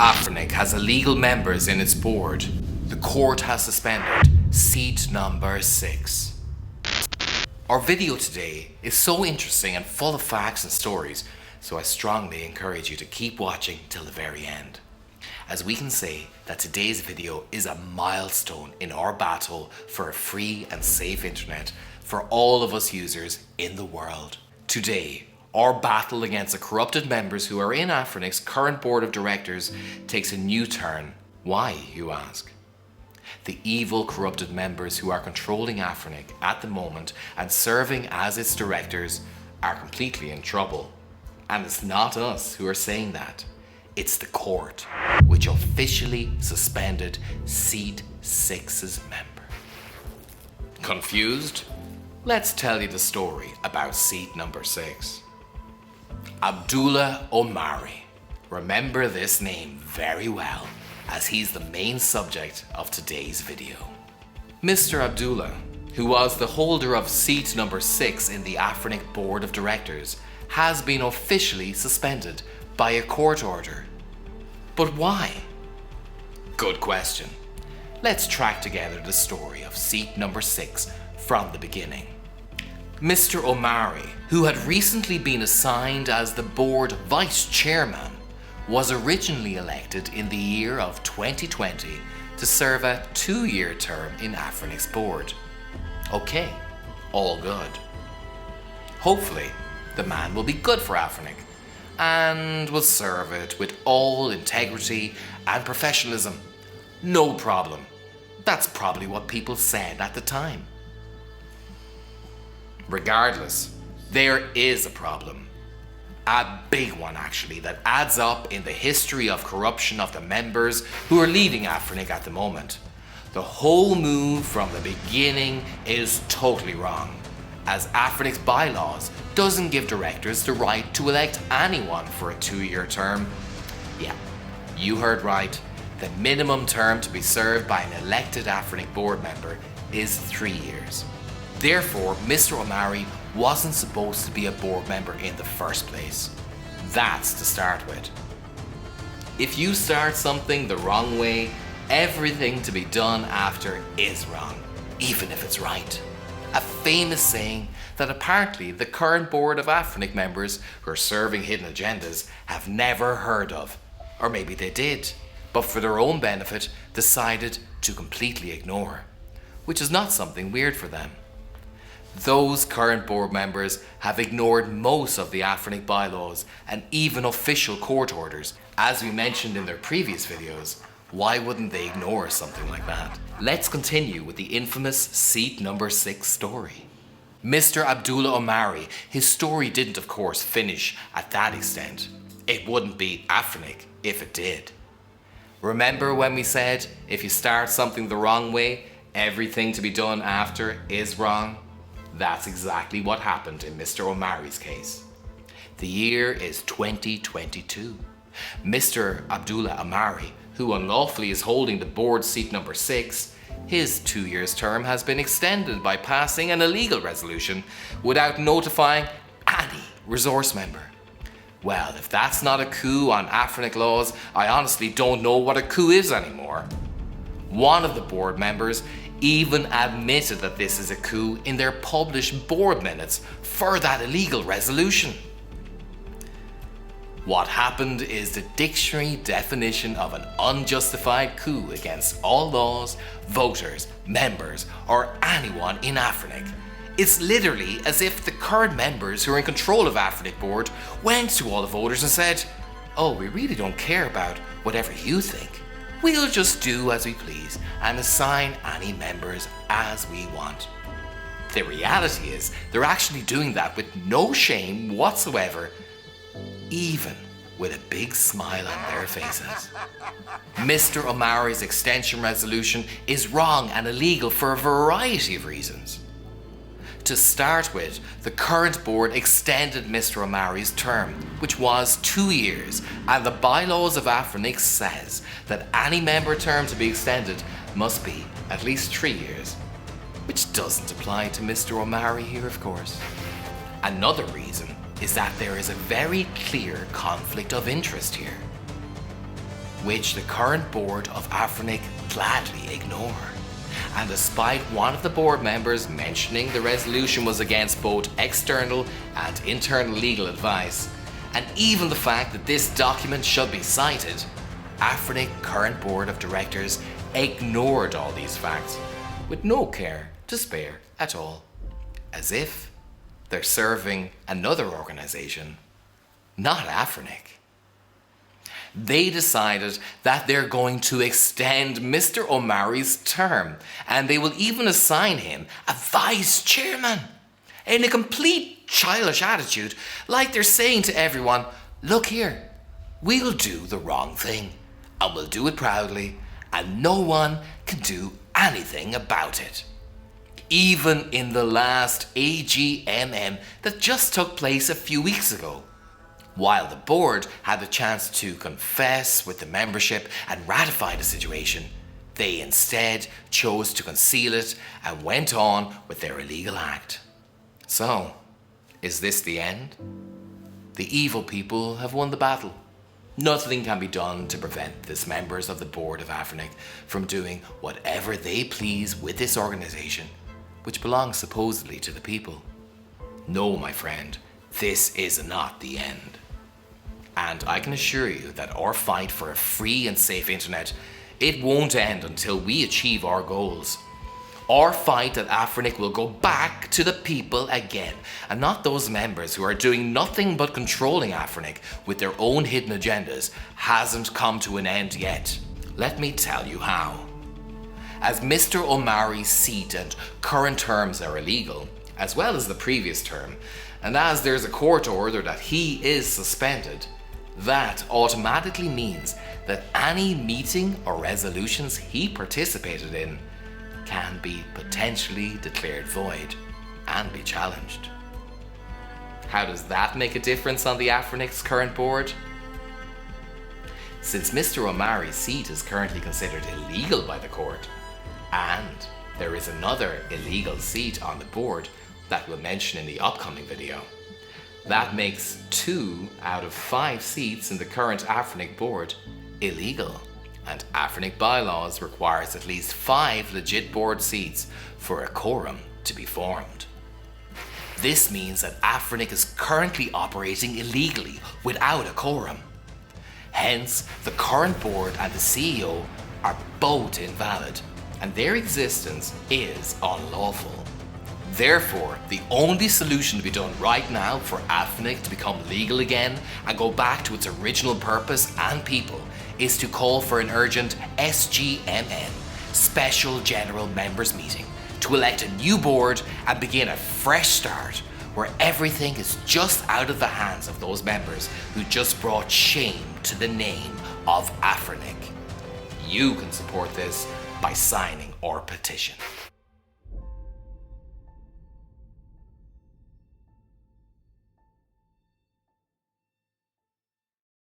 Afrinic has illegal members in its board. The court has suspended seat number 6. Our video today is so interesting and full of facts and stories, so I strongly encourage you to keep watching till the very end, as we can say that today's video is a milestone in our battle for a free and safe internet for all of us users in the world. Today, our battle against the corrupted members who are in Afrinic's current board of directors takes a new turn. Why, you ask? The evil corrupted members who are controlling Afrinic at the moment and serving as its directors are completely in trouble. And it's not us who are saying that. It's the court, which officially suspended seat 6's member. Confused? Let's tell you the story about seat number 6. Abdalla Omari. Remember this name very well, as he's the main subject of today's video. Mr. Abdalla, who was the holder of seat number 6 in the Afrinic Board of Directors, has been officially suspended by a court order. But why? Good question. Let's track together the story of seat number 6 from the beginning. Mr. Omari, who had recently been assigned as the board vice chairman, was originally elected in the year of 2020 to serve a 2-year term in Afrinic's board. Okay, all good. Hopefully, the man will be good for Afrinic and will serve it with all integrity and professionalism. No problem. That's probably what people said at the time. Regardless, there is a problem. A big one actually, that adds up in the history of corruption of the members who are leading Afrinic at the moment. The whole move from the beginning is totally wrong, as Afrinic's bylaws doesn't give directors the right to elect anyone for a 2-year term. Yeah, you heard right. The minimum term to be served by an elected Afrinic board member is 3 years. Therefore, Mr. Omari wasn't supposed to be a board member in the first place. That's to start with. If you start something the wrong way, everything to be done after is wrong, even if it's right. A famous saying that apparently the current board of Afrinic members who are serving hidden agendas have never heard of. Or maybe they did, but for their own benefit decided to completely ignore, which is not something weird for them. Those current board members have ignored most of the Afrinic bylaws and even official court orders. As we mentioned in their previous videos, why wouldn't they ignore something like that? Let's continue with the infamous seat number 6 story. Mr. Abdalla Omari, his story didn't of course finish at that extent. It wouldn't be Afrinic if it did. Remember when we said if you start something the wrong way, everything to be done after is wrong? That's exactly what happened in Mr. Omari's case. The year is 2022. Mr. Abdalla Omari, who unlawfully is holding the board seat number 6, his 2 years term has been extended by passing an illegal resolution without notifying any resource member. Well, if that's not a coup on Afrinic laws, I honestly don't know what a coup is anymore. One of the board members even admitted that this is a coup in their published board minutes for that illegal resolution. What happened is the dictionary definition of an unjustified coup against all laws, voters, members, or anyone in Afrinic. It's literally as if the current members who are in control of Afrinic board went to all the voters and said, "Oh, we really don't care about whatever you think. We'll just do as we please and assign any members as we want." The reality is they're actually doing that with no shame whatsoever, even with a big smile on their faces. Mr. Omari's extension resolution is wrong and illegal for a variety of reasons. To start with, the current board extended Mr. Omari's term, which was 2 years, and the bylaws of Afrinic says that any member term to be extended must be at least 3 years, which doesn't apply to Mr. Omari here, of course. Another reason is that there is a very clear conflict of interest here. which the current board of Afrinic gladly ignore. And despite one of the board members mentioning the resolution was against both external and internal legal advice, and even the fact that this document should be cited, Afrinic current board of directors ignored all these facts with no care to spare at all, as if they're serving another organization, not Afrinic. They decided that they're going to extend Mr. Omari's term, and they will even assign him a vice chairman in a complete childish attitude, like they're saying to everyone, look here, we'll do the wrong thing, and we'll do it proudly, and no one can do anything about it. Even in the last AGMM that just took place a few weeks ago, while the board had the chance to confess with the membership and ratify the situation, they instead chose to conceal it and went on with their illegal act. So, is this the end? The evil people have won the battle. Nothing can be done to prevent the members of the board of Afrinic from doing whatever they please with this organization, which belongs supposedly to the people. No, my friend, this is not the end. And I can assure you that our fight for a free and safe internet, it won't end until we achieve our goals. Our fight at Afrinic will go back to the people again, and not those members who are doing nothing but controlling Afrinic with their own hidden agendas hasn't come to an end yet. Let me tell you how. As Mr. Omari's seat and current terms are illegal, as well as the previous term, and as there's a court order that he is suspended, that automatically means that any meeting or resolutions he participated in can be potentially declared void and be challenged. How does that make a difference on the Afrinic's current board? Since Mr. Omari's seat is currently considered illegal by the court, and there is another illegal seat on the board that we'll mention in the upcoming video, that makes 2 out of 5 seats in the current Afrinic board illegal, and Afrinic bylaws requires at least 5 legit board seats for a quorum to be formed. This means that Afrinic is currently operating illegally without a quorum. Hence, the current board and the CEO are both invalid, and their existence is unlawful. Therefore, the only solution to be done right now for Afrinic to become legal again and go back to its original purpose and people is to call for an urgent SGMN, Special General Members Meeting, to elect a new board and begin a fresh start where everything is just out of the hands of those members who just brought shame to the name of Afrinic. You can support this by signing our petition.